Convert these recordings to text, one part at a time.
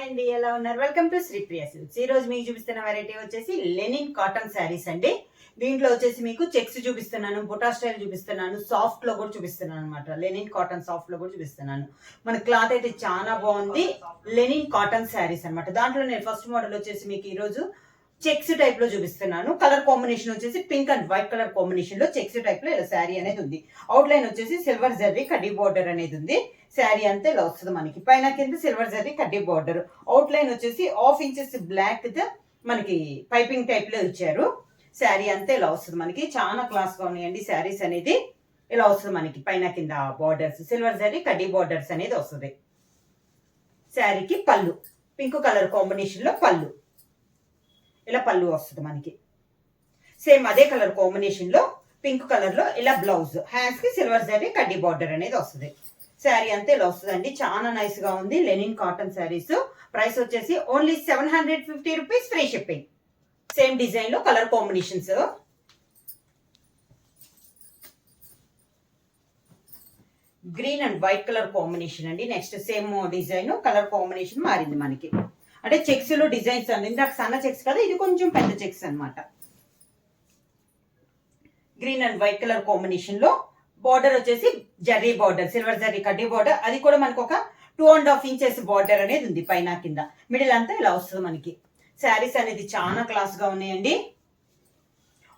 అండి, ఎలా ఉన్నారు? Welcome to Sripriya silks. ఈ రోజు మీకు చూపిస్తున్న వెరైటీ వచ్చేసి లెనిన్ కాటన్ శారీస్ అండి. దీంట్లో వచ్చేసి మీకు చెక్స్ చూపిస్తున్నాను, బుటా స్టైల్ చూపిస్తున్నాను, సాఫ్ట్ లో కూడా చూపిస్తున్నాను అనమాట. లెనిన్ కాటన్ సాఫ్ట్ లో కూడా చూపిస్తున్నాను. మన క్లాత్ అయితే చాలా బాగుంది. లెనిన్ కాటన్ శారీస్ అనమాట. దాంట్లో నేను ఫస్ట్ మోడల్ వచ్చేసి మీకు ఈ రోజు చెక్స్ టైప్ లో చూపిస్తున్నాను. కలర్ కాంబినేషన్ వచ్చేసి pink and white colour combination లో చెక్స్ టైప్ లో ఇలా శారీ అనేది ఉంది. అవుట్ లైన్ వచ్చేసి సిల్వర్ జరీ కడ్డీ బార్డర్ అనేది ఉంది. శారీ అంతా ఇలా వస్తుంది మనకి. పైన కింద సిల్వర్ జరీ కడ్డీ బార్డర్. అవుట్ లైన్ వచ్చేసి హాఫ్ ఇంచెస్ బ్లాక్ మనకి పైపింగ్ టైప్ లో ఇచ్చారు. శారీ అంతా ఇలా వస్తుంది మనకి. చాలా క్లాస్ గా ఉన్నాయండి శారీస్ అనేది. ఇలా వస్తుంది మనకి. పైన కింద బార్డర్స్ సిల్వర్ జరీ కడ్డీ బార్డర్స్ అనేది వస్తుంది. శారీకి పళ్ళు పింక్ కలర్ కాంబినేషన్ లో పళ్ళు, ఇలా పళ్ళు వస్తుంది మనకి. సేమ్ అదే కలర్ కాంబినేషన్ లో పింక్ కలర్ లో ఇలా బ్లౌజ్, హ్యాండ్స్ కి సిల్వర్ జరీ కడ్డీ బార్డర్ అనేది వస్తుంది. శారీ అంతా ఇలా వస్తుందండి. చాలా నైస్ గా ఉంది. Linen cotton saris. ప్రైస్ వచ్చేసి only 750 rupees, free shipping. Same design లో colour combinations, green and white colour combination అండి. Next same design colour combination మారింది మనకి. అంటే చెక్స్ లో డిజైన్స్ అండి. ఇందాక సన్న చెక్స్ కదా, ఇది కొంచెం పెద్ద చెక్స్ అనమాట. Green and white colour combination లో బార్డర్ వచ్చేసి జరీ బార్డర్, సిల్వర్ జరీ కడ్డీ బార్డర్. అది కూడా మనకు ఒక 2.5 ఇంచెస్ బార్డర్ అనేది ఉంది పైన కింద. మిడిల్ అంతా ఇలా వస్తుంది మనకి. శారీస్ అనేది చాలా క్లాస్ గా ఉన్నాయండి.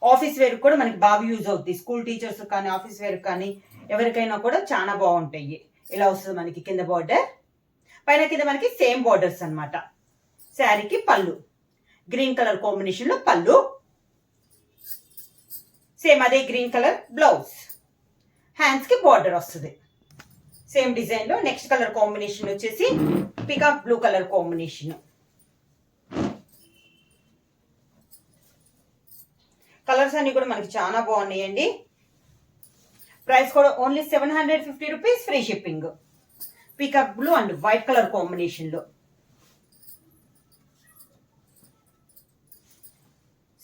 ఆఫీస్ వేర్ కూడా మనకి బాగా యూజ్ అవుతుంది. స్కూల్ టీచర్స్ కానీ ఆఫీస్ వేర్ కానీ ఎవరికైనా కూడా చాలా బాగుంటాయి. ఇలా వస్తుంది మనకి కింద బార్డర్, పైన కింద మనకి సేమ్ బార్డర్స్ అనమాట. శారీకి పళ్ళు గ్రీన్ కలర్ కాంబినేషన్ లో పళ్ళు, సేమ్ అదే గ్రీన్ కలర్ బ్లౌజ్, హ్యాండ్స్ కి బార్డర్ వస్తుంది. సేమ్ డిజైన్ లో నెక్స్ట్ కలర్ కాంబినేషన్ వచ్చేసి peacock blue colour combination. Colours అన్ని కూడా మనకి చాలా బాగున్నాయండి. ప్రైస్ కూడా only 750 rupees, free shipping. Peacock blue and white colour combination లో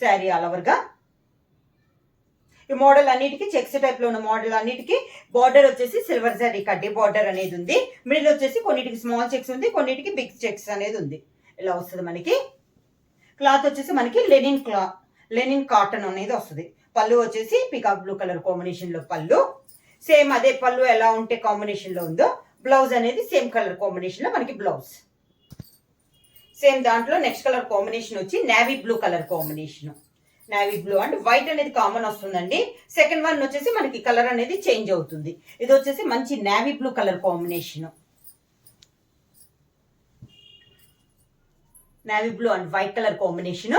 శారీ ఆల్ ఓవర్ గా. ఈ మోడల్ అన్నిటికీ చెక్స్ టైప్ లో ఉన్న మోడల్ అన్నిటికీ బార్డర్ వచ్చేసి సిల్వర్ జరీ కడ్డీ బార్డర్ అనేది ఉంది. మిడిల్ వచ్చేసి కొన్నిటికి స్మాల్ చెక్స్ ఉంది, కొన్నిటికి బిగ్ చెక్స్ అనేది ఉంది. ఇలా వస్తుంది మనకి. క్లాత్ వచ్చేసి మనకి లెనిన్ కాటన్ అనేది వస్తుంది. పళ్ళు వచ్చేసి పికాక్ బ్లూ కలర్ కాంబినేషన్ లో పళ్ళు. సేమ్ అదే పళ్ళు ఎలా ఉంటే కాంబినేషన్ లో ఉందో బ్లౌజ్ అనేది సేమ్ కలర్ కాంబినేషన్ లో మనకి బ్లౌజ్. సేమ్ దాంట్లో నెక్స్ట్ కలర్ కాంబినేషన్ వచ్చి navy blue colour combination. Navy blue and white అనేది కామన్ వస్తుందండి. సెకండ్ వన్ వచ్చేసి మనకి కలర్ అనేది చేంజ్ అవుతుంది. ఇది వచ్చేసి మంచి navy blue colour combination. Navy blue and white colour combination.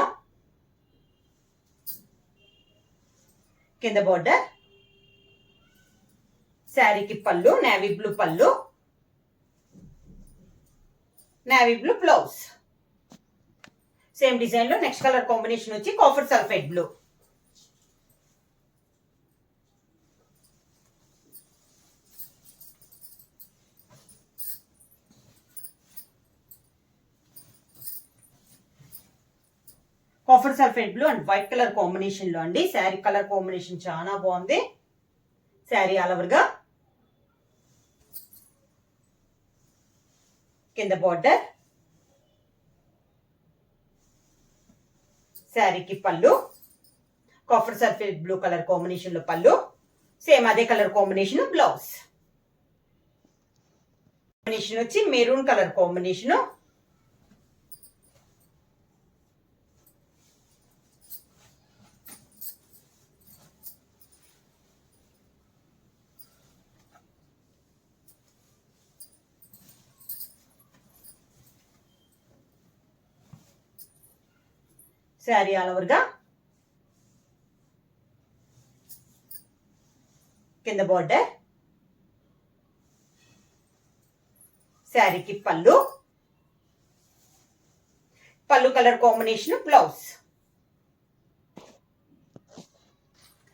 కింద బార్డర్, శారీకి పళ్ళు నేవీ బ్లూ పళ్ళు, navy blue blouse. Same design లో నెక్స్ట్ కలర్ కాంబినేషన్ వచ్చి copper sulphate blue. Copper sulphate blue and white colour combination లో అండి. Sari colour combination చాలా బాగుంది. శారీ ఆల్ ఓవర్ గా. కింద బార్డర్, శారీకి పళ్ళు copper sulphate blue colour combination లో పళ్ళు, సేమ్ అదే కలర్ కాంబినేషన్ బ్లౌజ్. కాంబినేషన్ వచ్చి maroon colour combination. Sari all over గా. కింద బార్డర్, శారీకి పళ్ళు colour combination blouse.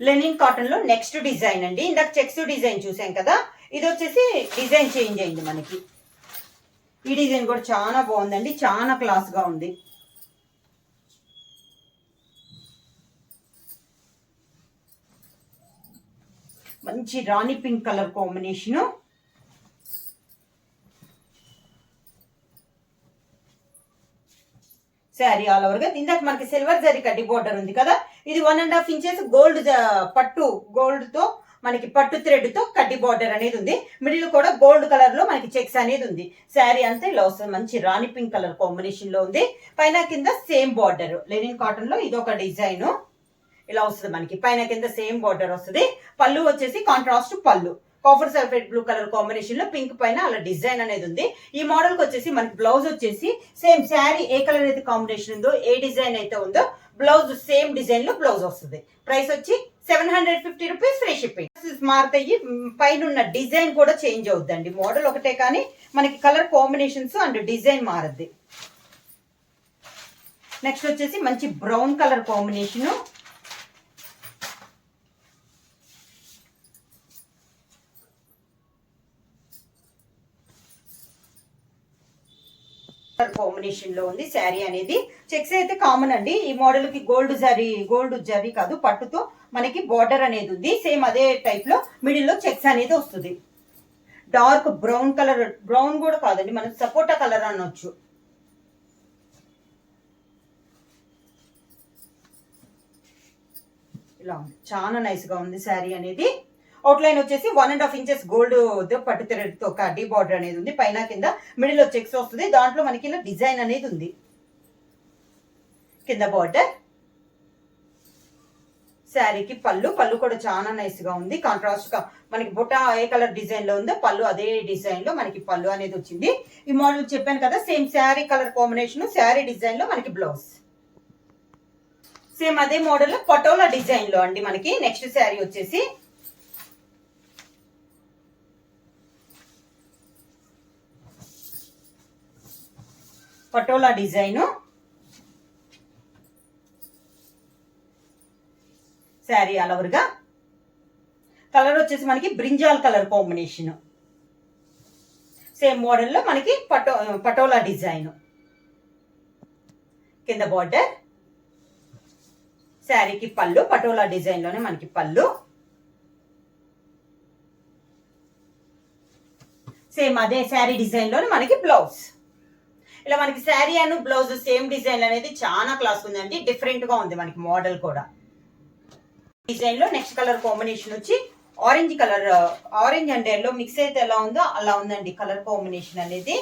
Linen cotton లో నెక్స్ట్ డిజైన్ అండి. ఇందాక చెక్స్ డిజైన్ చూసాం కదా, ఇది వచ్చేసి డిజైన్ చేంజ్ అయింది మనకి. ఈ డిజైన్ కూడా చాలా బాగుందండి. చాలా క్లాస్ గా ఉంది. మంచి rani pink colour combination. Sari all over గా. ఇందాక మనకి సిల్వర్ జరీ కడ్డీ బోర్డర్ ఉంది కదా, ఇది 1.5 ఇంచెస్ గోల్డ్ పట్టు గోల్డ్ తో మనకి పట్టు థ్రెడ్ తో కడ్డీ బోర్డర్ అనేది ఉంది. మిడిల్ కూడా గోల్డ్ కలర్ లో మనకి చెక్స్ అనేది ఉంది. శారీ అంతా ఇలా వస్తుంది, మంచి రాణి పింక్ కలర్ కాంబినేషన్ లో ఉంది. పైన కింద సేమ్ బార్డర్ లెనిన్ కాటన్ లో ఇది ఒక డిజైన్ ఇలా వస్తుంది మనకి. పైన కింద సేమ్ బార్డర్ వస్తుంది. పళ్ళు వచ్చేసి కాంట్రాస్ట్ పళ్ళు, copper sulphate blue colour combination లో పింక్ పైన అలా డిజైన్ అనేది ఉంది. ఈ మోడల్ కి వచ్చేసి మనకి బ్లౌజ్ వచ్చేసి సేమ్ శారీ ఏ కలర్ అయితే కాంబినేషన్ ఉందో, ఏ డిజైన్ అయితే ఉందో బ్లౌజ్ సేమ్ డిజైన్ లో బ్లౌజ్ వస్తుంది. ప్రైస్ వచ్చి 750 రూపీస్, ఫ్రీ షిప్పింగ్. మారుతాయి, పైన ఉన్న డిజైన్ కూడా చేంజ్ అవుద్దండి. మోడల్ ఒకటే కానీ మనకి కలర్ కాంబినేషన్స్ అండ్ డిజైన్ మారద్ది. నెక్స్ట్ వచ్చేసి మంచి బ్రౌన్ కలర్ కాంబినేషన్, కాంబినేషన్ లో ఉంది. శారీ అనేది చెక్స్ అయితే కామన్ అండి. ఈ మోడల్ కి గోల్డ్ జరీ కాదు, పట్టుతో మనకి బార్డర్ అనేది ఉంది. సేమ్ అదే టైప్ లో మిడిల్ లో చెక్స్ అనేది వస్తుంది. డార్క్ బ్రౌన్ కలర్, బ్రౌన్ కూడా కాదండి, మనం సపోటా కలర్ అనొచ్చు. ఇలా ఉంది, చాలా నైస్ గా ఉంది శారీ అనేది. అవుట్లైన్ వచ్చేసి 1.5 ఇంచెస్ గోల్డ్ పట్టు థ్రెడ్ తో కడ్డీ బార్డర్ అనేది ఉంది. పైన కింద మిడిల్ లో చెక్స్ వస్తుంది. దాంట్లో మనకి ఇలా డిజైన్ అనేది ఉంది. కింద బార్డర్, శారీకి పళ్ళు కూడా చాలా నైస్ గా ఉంది. కాంట్రాస్ట్ గా మనకి బుట్ట ఏ కలర్ డిజైన్ లో ఉందో పళ్ళు అదే డిజైన్ లో మనకి పళ్ళు అనేది వచ్చింది. ఈ మోడల్ చెప్పాను కదా, same sari colour combination, sari design లో మనకి బ్లౌజ్ సేమ్ అదే మోడల్ పటోలా డిజైన్ లో అండి మనకి. నెక్స్ట్ శారీ వచ్చేసి patola design, sari all over గా. కలర్ వచ్చేసి మనకి brinjal colour combination, same model లో మనకి పటోలా డిజైన్. కింద బార్డర్, శారీకి పళ్ళు పటోలా డిజైన్ లోనే మనకి పళ్ళు. సేమ్ అదే శారీ డిజైన్ లోనే మనకి బ్లౌజ్. ఇలా మనకి sari and blouse same design అనేది చాలా క్లాస్ ఉందండి. డిఫరెంట్ గా ఉంది మనకి మోడల్ కూడా. డిజైన్ లో నెక్స్ట్ కలర్ కాంబినేషన్ వచ్చి orange colour, orange and yellow mix అయితే ఎలా ఉందో అలా ఉందండి కలర్ కాంబినేషన్ అనేది.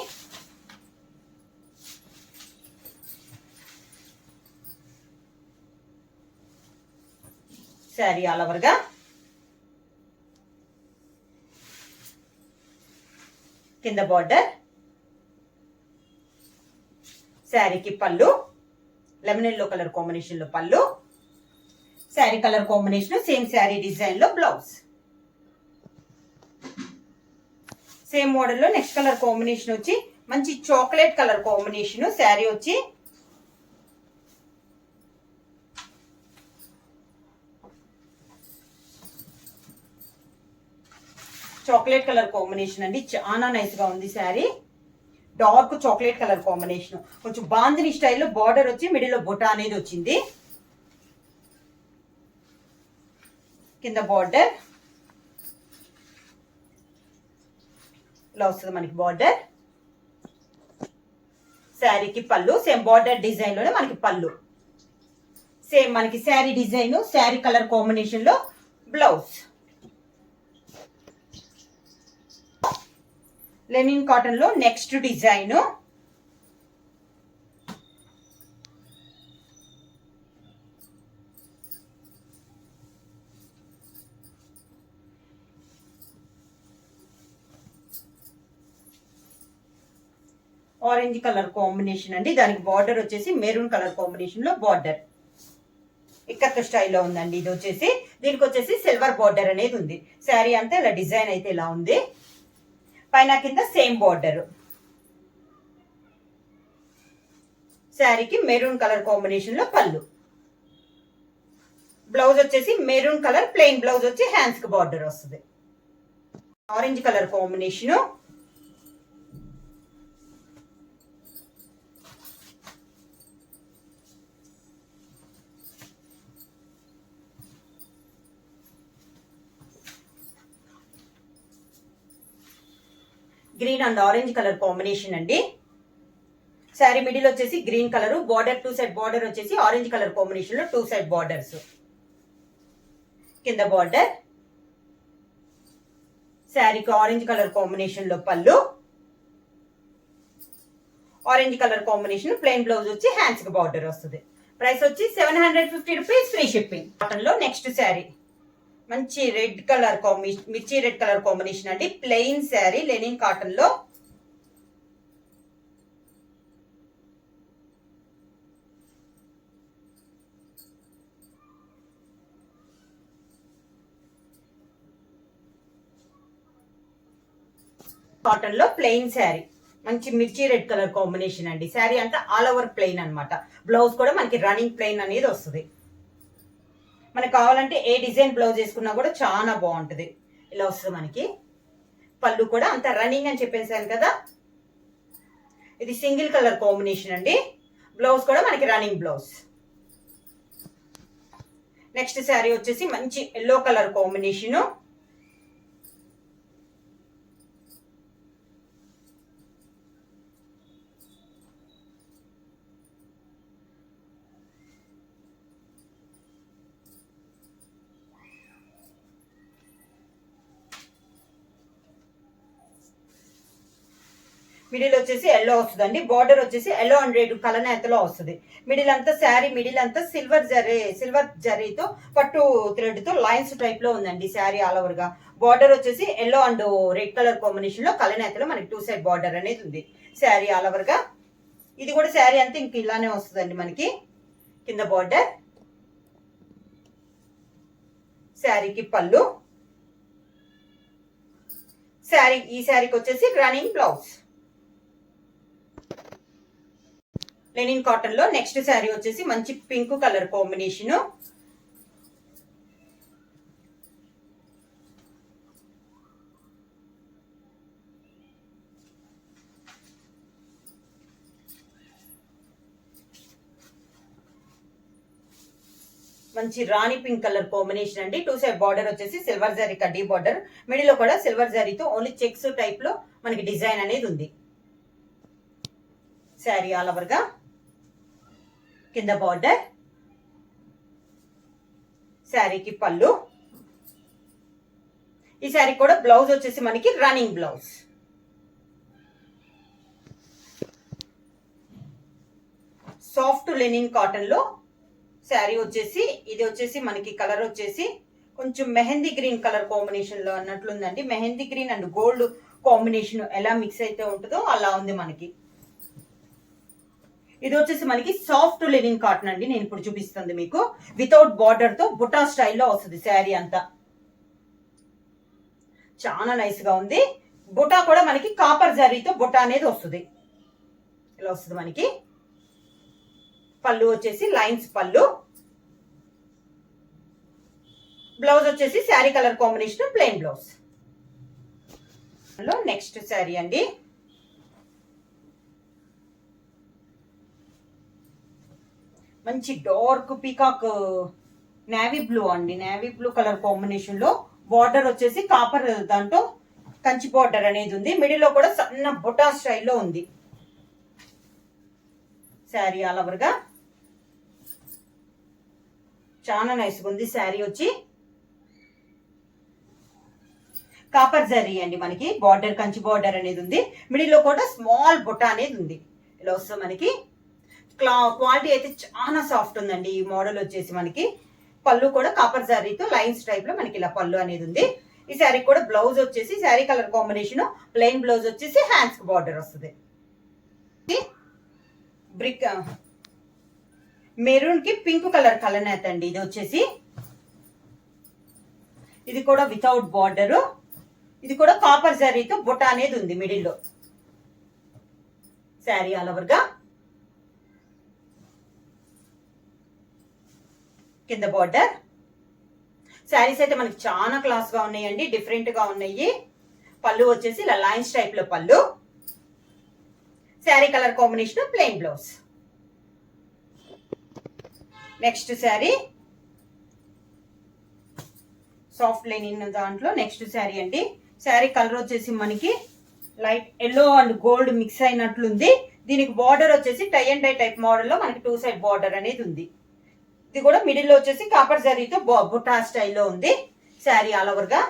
శారీ ఆల్ ఓవర్ గా. కింద బార్డర్, శారీకి పళ్ళు లెమన్ ఎల్లో కలర్ కాంబినేషన్ లో పళ్ళు, sari colour combination same sari design లో బ్లౌజ్. సేమ్ మోడల్ లో నెక్స్ట్ కలర్ కాంబినేషన్ వచ్చి మంచి చాక్లెట్ కలర్ కాంబినేషన్. శారీ వచ్చి చాక్లెట్ కలర్ కాంబినేషన్ అండి, చాలా నైస్ గా ఉంది sari. Dark chocolate colour combination, కొంచెం బాందిని స్టైల్లో బార్డర్ వచ్చి మిడిల్ లో బుట్ట అనేది వచ్చింది. కింద బార్డర్ ఇలా వస్తుంది మనకి బార్డర్. శారీకి పళ్ళు సేమ్ బార్డర్ డిజైన్ లోనే మనకి పళ్ళు. సేమ్ మనకి sari design, sari colour combination లో బ్లౌజ్. లెనిన్ కాటన్ లో next design, orange colour combination అండి. దానికి బార్డర్ వచ్చేసి మెరూన్ కలర్ కాంబినేషన్ లో బార్డర్ ఇక్కత్ స్టైల్లో ఉందండి. ఇది వచ్చేసి దీనికి వచ్చేసి సిల్వర్ బార్డర్ అనేది ఉంది. శారీ అంతా ఇలా డిజైన్ అయితే ఇలా ఉంది. పైన కింద సేమ్ బార్డర్. శారీకి మెరూన్ కలర్ కాంబినేషన్ లో పళ్ళు. బ్లౌజ్ వచ్చేసి మెరూన్ కలర్ ప్లెయిన్ బ్లౌజ్ వచ్చి హ్యాండ్స్ కి బార్డర్ వస్తుంది. Orange colour combination, green and orange colour combination అండి. శారీ మిడిల్ వచ్చేసి green colour, border 2 side border వచ్చేసి ఆరెంజ్ కలర్ కాంబినేషన్ లో 2 సైడ్ బార్డర్స్. కింద బార్డర్, శారీకి ఆరెంజ్ కలర్ కాంబినేషన్ లో పళ్ళు, orange colour combination plain blouse వచ్చి హ్యాండ్స్ కి బార్డర్ వస్తుంది. ప్రైస్ వచ్చి 750 రూపీస్, ఫ్రీ షిప్పింగ్. కాటన్ లో నెక్స్ట్ శారీ మంచి రెడ్ కలర్ కాంబినేషన్, మిర్చి రెడ్ కలర్ కాంబినేషన్ అండి. ప్లెయిన్ శారీ లెనిన్ కాటన్ లో. కాటన్ లో ప్లెయిన్ శారీ, మంచి మిర్చి రెడ్ కలర్ కాంబినేషన్ అండి. శారీ అంతా ఆల్ ఓవర్ ప్లెయిన్ అనమాట. బ్లౌజ్ కూడా మనకి రన్నింగ్ ప్లెయిన్ అనేది వస్తుంది. మనకు కావాలంటే ఏ డిజైన్ బ్లౌజ్ వేసుకున్నా కూడా చాలా బాగుంటుంది. ఇలా వస్తుంది మనకి. పళ్ళు కూడా అంత రన్నింగ్ అని చెప్పేసాను కదా. ఇది సింగిల్ కలర్ కాంబినేషన్ అండి. బ్లౌజ్ కూడా మనకి రన్నింగ్ బ్లౌజ్. నెక్స్ట్ శారీ వచ్చేసి మంచి ఎల్లో కలర్ కాంబినేషన్. మిడిల్ వచ్చేసి ఎల్లో వస్తుందండి. బార్డర్ వచ్చేసి ఎల్లో అండ్ రెడ్ కలర్ నేతలో వస్తుంది. మిడిల్ అంతా శారీ మిడిల్ అంతా సిల్వర్ జరీతో పట్టు థ్రెడ్ తో లైన్స్ టైప్ లో ఉందండి శారీ ఆల్ ఓవర్ గా. బార్డర్ వచ్చేసి yellow and red colour combination లో కలనేతలో మనకి 2 సైడ్ బార్డర్ అనేది ఉంది శారీ ఆల్ ఓవర్ గా. ఇది కూడా శారీ అంతా ఇంక ఇలానే వస్తుందండి మనకి. కింద బార్డర్, శారీకి పళ్ళు, ఈ శారీకి వచ్చేసి రన్నింగ్ బ్లౌజ్. లెనిన్ కాటన్ లో నెక్స్ట్ శారీ వచ్చేసి మంచి పింక్ కలర్ కాంబినేషన్. మంచి రాణి పింక్ కలర్ కాంబినేషన్ అండి. 2 సైడ్ బార్డర్ వచ్చేసి సిల్వర్ జరీ కడ్డీ బార్డర్. మిడిల్ లో కూడా సిల్వర్ జరీతో ఓన్లీ చెక్స్ టైప్ లో మనకి డిజైన్ అనేది ఉంది. శారీ ఆల్ ఓవర్ గా. కింద బార్డర్, శారీకి పళ్ళు. ఈ శారీ కూడా బ్లౌజ్ వచ్చేసి మనకి running blouse. Soft Lenin cotton లో శారీ వచ్చేసి ఇది వచ్చేసి మనకి కలర్ వచ్చేసి కొంచెం మెహందీ గ్రీన్ కలర్ కాంబినేషన్ లో అన్నట్లుందండి. Mehndi green and gold combination ఎలా మిక్స్ అయితే ఉంటుందో అలా ఉంది మనకి. ఇది వచ్చేసి మనకి సాఫ్ట్ లెనిన్ కాటన్ అండి. నేను ఇప్పుడు చూపిస్తుంది మీకు వితౌట్ బార్డర్ తో బుటా స్టైల్లో వస్తుంది శారీ అంతా. చాలా నైస్ గా ఉంది. బుటా కూడా మనకి కాపర్ జరీతో బుటా అనేది వస్తుంది. ఇలా వస్తుంది మనకి. పళ్ళు వచ్చేసి లైన్స్ పళ్ళు. బ్లౌజ్ వచ్చేసి sari colour combination plain blouse. Next sari అండి. మంచి డార్క్ పీకాక్ నేవీ బ్లూ అండి. నేవీ బ్లూ కలర్ కాంబినేషన్ లో బార్డర్ వచ్చేసి కాపర్ దాంట్లో కంచి బార్డర్ అనేది ఉంది. మిడిల్ లో కూడా సన్న బుటా స్టైల్లో ఉంది శారీ ఆల్ ఓవర్ గా. చాలా నైస్ గా ఉంది శారీ వచ్చి. కాపర్ జరీ అండి మనకి. బార్డర్ కంచి బార్డర్ అనేది ఉంది. మిడిల్ లో కూడా స్మాల్ బుటా అనేది ఉంది. ఇలా వస్తుంది మనకి. క్వాలిటీ అయితే చాలా సాఫ్ట్ ఉందండి ఈ మోడల్ వచ్చేసి మనకి. పళ్ళు కూడా కాపర్ జరీతో లైన్స్ టైప్ లో మనకి ఇలా పళ్ళు అనేది ఉంది. ఈ శారీ కూడా బ్లౌజ్ వచ్చేసి sari colour combination plain blouse వచ్చేసి హ్యాండ్స్ కి బార్డర్ వస్తుంది. బ్రిక్ మెరూన్ కి పింక్ కలర్ కలనేత అండి ఇది వచ్చేసి. ఇది కూడా వితౌట్ బార్డర్. ఇది కూడా కాపర్ జరీతో బుట్ట అనేది ఉంది మిడిల్ లో. శారీ ఆల్ ఓవర్ గా. కింద బార్డర్. శారీస్ అయితే మనకి చాలా క్లాస్ గా ఉన్నాయండి, డిఫరెంట్ గా ఉన్నాయి. పళ్ళు వచ్చేసి ఇలా లైన్స్ టైప్ లో పళ్ళు. Sari colour combination plain blouse. Next sari soft linen దాంట్లో నెక్స్ట్ శారీ అండి. శారీ కలర్ వచ్చేసి మనకి light yellow and gold mix అయినట్లుంది. దీనికి బార్డర్ వచ్చేసి టై అండ్ డై టైప్ మోడల్లో మనకి 2 సైడ్ బార్డర్ అనేది ఉంది. ఇది కూడా మిడిల్ లో వచ్చేసి కాపర్ జరీతో బుటా స్టైల్లో ఉంది. శారీ ఆల్ ఓవర్ గా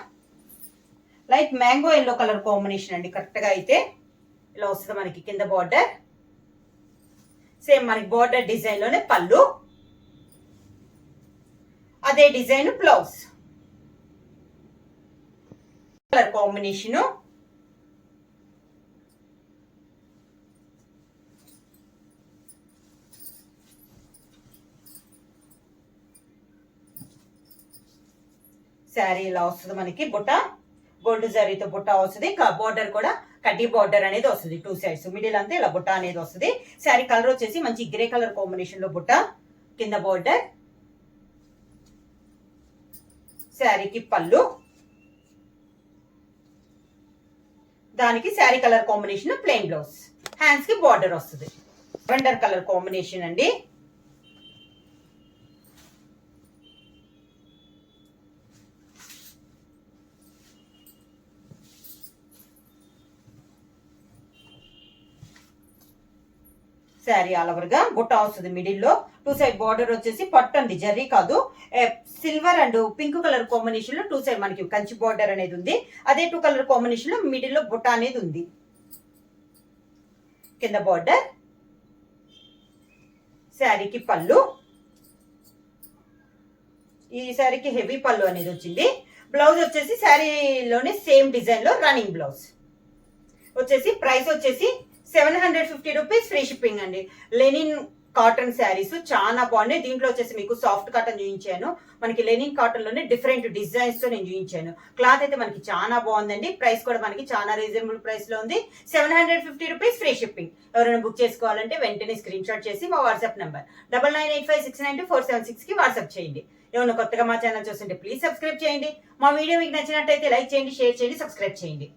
light mango yellow colour combination అండి. కరెక్ట్ గా అయితే ఇలా వస్తుంది మనకి కింద బార్డర్. సేమ్ మనకి బార్డర్ డిజైన్ లోనే పళ్ళు, అదే design blouse. Colour combination sari ఇలా వస్తుంది మనకి. బుట్ట గోల్డ్ జరీతో బుట్ట వస్తుంది. బార్డర్ కూడా కడ్డీ బార్డర్ అనేది వస్తుంది 2 సైడ్స్. మిడిల్ అంతా ఇలా బుట్ట అనేది వస్తుంది. శారీ కలర్ వచ్చేసి మంచి గ్రే కలర్ కాంబినేషన్ లో బుట్ట, కింద బార్డర్. శారీకి పళ్ళు, దానికి sari colour combination plain blouse. Hands కి బార్డర్ వస్తుంది. వెండర్ కలర్ కాంబినేషన్ అండి. శారీ ఆల్ ఓవర్ గా బుట్ట వస్తుంది. మిడిల్ లో 2 సైడ్ బార్డర్ వచ్చేసి పట్టు అండి, జర్రీ కాదు. Silver and pink colour combination లో 2 సైడ్ మనకి కంచి బార్డర్ అనేది ఉంది. అదే 2 కలర్ కాంబినేషన్ లో మిడిల్ లో బుట్ట అనేది ఉంది. కింద బార్డర్, శారీకి పళ్ళు. ఈ శారీకి హెవీ పళ్ళు అనేది వచ్చింది. బ్లౌజ్ వచ్చేసి శారీలోనే సేమ్ డిజైన్ లో రన్నింగ్ బ్లౌజ్ వచ్చేసి. ప్రైస్ వచ్చేసి 750 రూపీస్, ఫ్రీ షిప్పింగ్ అండి. లెనిన్ కాటన్ శారీస్ చాలా బాగున్నాయి. దీంట్లో వచ్చేసి మీకు సాఫ్ట్ కాటన్ చూపించాను. మనకి లెనిన్ కాటన్ లోనే డిఫరెంట్ డిజైన్స్ తో నేను చూపించాను. క్లాత్ అయితే మనకి చాలా బాగుందండి. ప్రైస్ కూడా మనకి చాలా రీజనబుల్ ప్రైస్ లో ఉంది. 750 రూపీస్, ఫ్రీ షిప్పింగ్. ఎవరైనా బుక్ చేసుకోవాలంటే వెంటనే స్క్రీన్ షాట్ చేసి మా వాట్సాప్ నంబర్ 9985692476 కి వాట్సాప్ చేయండి. ఏమైనా కొత్తగా మా ఛానల్ చూస్తుంటే ప్లీజ్ సబ్స్క్రైబ్ చేయండి. మా వీడియో మీకు నచ్చినట్టయితే లైక్ చేయండి, షేర్ చేయండి, సబ్స్క్రైబ్ చేయండి.